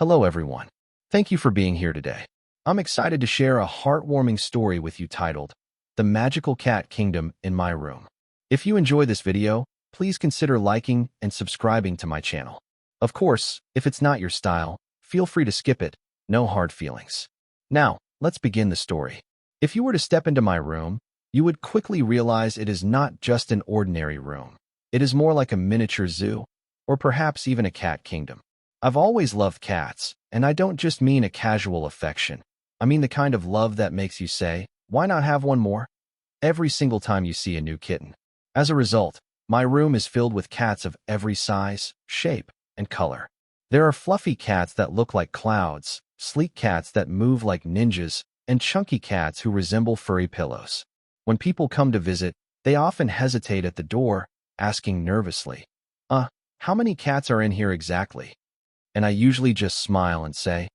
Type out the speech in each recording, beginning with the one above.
Hello, everyone. Thank you for being here today. I'm excited to share a heartwarming story with you titled, The Magical Cat Kingdom in My Room. If you enjoy this video, please consider liking and subscribing to my channel. Of course, if it's not your style, feel free to skip it. No hard feelings. Now, let's begin the story. If you were to step into my room, you would quickly realize it is not just an ordinary room. It is more like a miniature zoo, or perhaps even a cat kingdom. I've always loved cats, and I don't just mean a casual affection. I mean the kind of love that makes you say, why not have one more? Every single time you see a new kitten. As a result, my room is filled with cats of every size, shape, and color. There are fluffy cats that look like clouds, sleek cats that move like ninjas, and chunky cats who resemble furry pillows. When people come to visit, they often hesitate at the door, asking nervously, how many cats are in here exactly? And I usually just smile and say,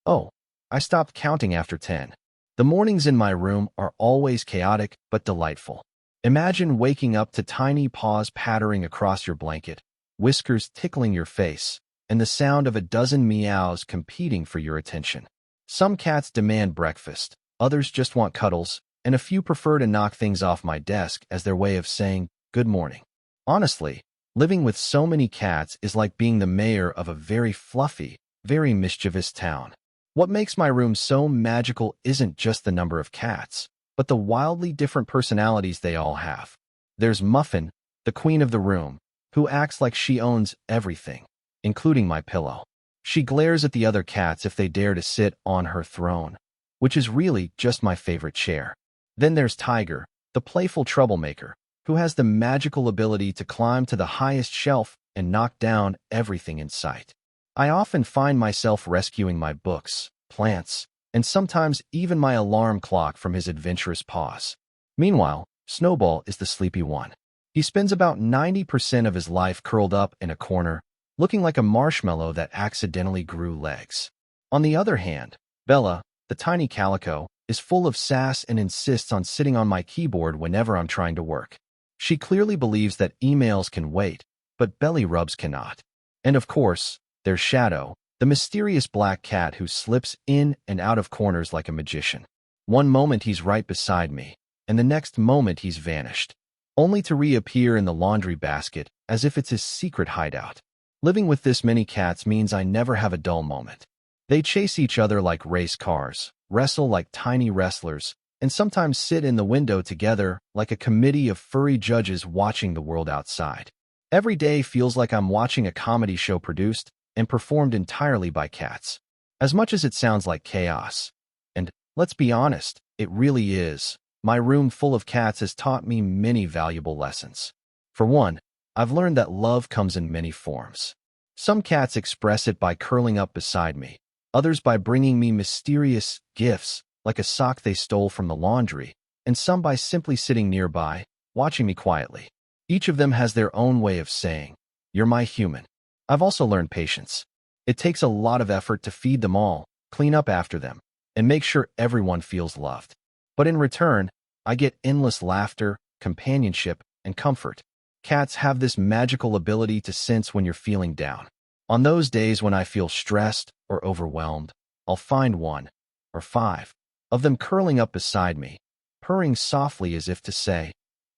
oh, I stopped counting after 10. The mornings in my room are always chaotic but delightful. Imagine waking up to tiny paws pattering across your blanket, whiskers tickling your face, and the sound of a dozen meows competing for your attention. Some cats demand breakfast, others just want cuddles, and a few prefer to knock things off my desk as their way of saying good morning. Honestly, living with so many cats is like being the mayor of a very fluffy, very mischievous town. What makes my room so magical isn't just the number of cats, but the wildly different personalities they all have. There's Muffin, the queen of the room, who acts like she owns everything, including my pillow. She glares at the other cats if they dare to sit on her throne, which is really just my favorite chair. Then there's Tiger, the playful troublemaker, who has the magical ability to climb to the highest shelf and knock down everything in sight. I often find myself rescuing my books, plants, and sometimes even my alarm clock from his adventurous paws. Meanwhile, Snowball is the sleepy one. He spends about 90% of his life curled up in a corner, looking like a marshmallow that accidentally grew legs. On the other hand, Bella, the tiny calico, is full of sass and insists on sitting on my keyboard whenever I'm trying to work. She clearly believes that emails can wait, but belly rubs cannot. And of course, there's Shadow, the mysterious black cat who slips in and out of corners like a magician. One moment he's right beside me, and the next moment he's vanished, only to reappear in the laundry basket as if it's his secret hideout. Living with this many cats means I never have a dull moment. They chase each other like race cars, wrestle like tiny wrestlers, and sometimes sit in the window together like a committee of furry judges watching the world outside. Every day feels like I'm watching a comedy show produced and performed entirely by cats. As much as it sounds like chaos, and let's be honest, it really is, my room full of cats has taught me many valuable lessons. For one, I've learned that love comes in many forms. Some cats express it by curling up beside me, others by bringing me mysterious gifts, like a sock they stole from the laundry, and some by simply sitting nearby, watching me quietly. Each of them has their own way of saying, "You're my human." I've also learned patience. It takes a lot of effort to feed them all, clean up after them, and make sure everyone feels loved. But in return, I get endless laughter, companionship, and comfort. Cats have this magical ability to sense when you're feeling down. On those days when I feel stressed or overwhelmed, I'll find one, or five, of them curling up beside me, purring softly as if to say,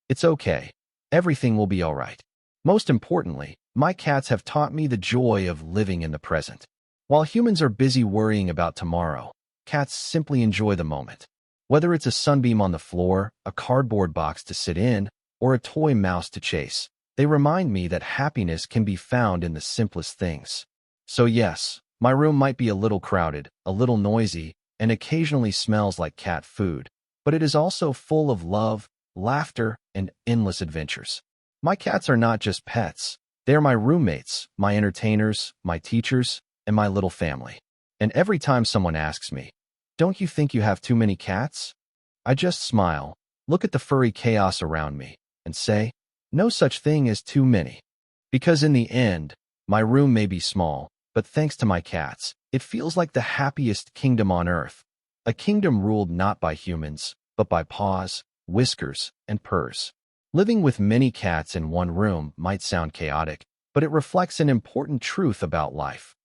it's okay, everything will be all right. Most importantly, my cats have taught me the joy of living in the present. While humans are busy worrying about tomorrow, cats simply enjoy the moment. Whether it's a sunbeam on the floor, a cardboard box to sit in, or a toy mouse to chase, they remind me that happiness can be found in the simplest things. So yes, my room might be a little crowded, a little noisy, and occasionally smells like cat food, but it is also full of love, laughter, and endless adventures. My cats are not just pets. They are my roommates, my entertainers, my teachers, and my little family. And every time someone asks me, don't you think you have too many cats? I just smile, look at the furry chaos around me, and say, no such thing as too many. Because in the end, my room may be small, but thanks to my cats, it feels like the happiest kingdom on earth. A kingdom ruled not by humans, but by paws, whiskers, and purrs. Living with many cats in one room might sound chaotic, but it reflects an important truth about life.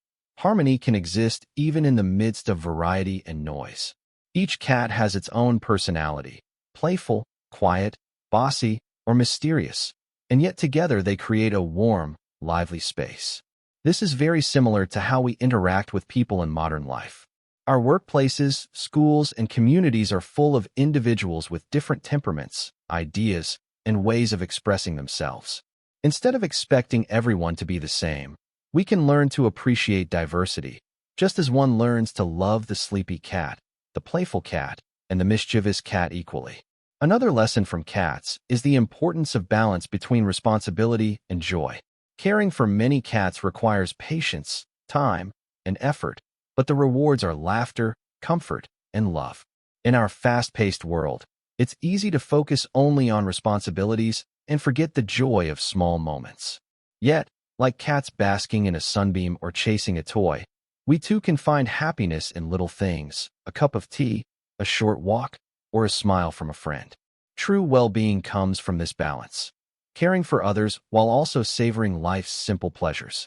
Harmony can exist even in the midst of variety and noise. Each cat has its own personality, playful, quiet, bossy, or mysterious, and yet together they create a warm, lively space. This is very similar to how we interact with people in modern life. Our workplaces, schools, and communities are full of individuals with different temperaments, ideas, and ways of expressing themselves. Instead of expecting everyone to be the same, we can learn to appreciate diversity, just as one learns to love the sleepy cat, the playful cat, and the mischievous cat equally. Another lesson from cats is the importance of balance between responsibility and joy. Caring for many cats requires patience, time, and effort, but the rewards are laughter, comfort, and love. In our fast-paced world, it's easy to focus only on responsibilities and forget the joy of small moments. Yet, like cats basking in a sunbeam or chasing a toy, we too can find happiness in little things: a cup of tea, a short walk, or a smile from a friend. True well-being comes from this balance, caring for others while also savoring life's simple pleasures.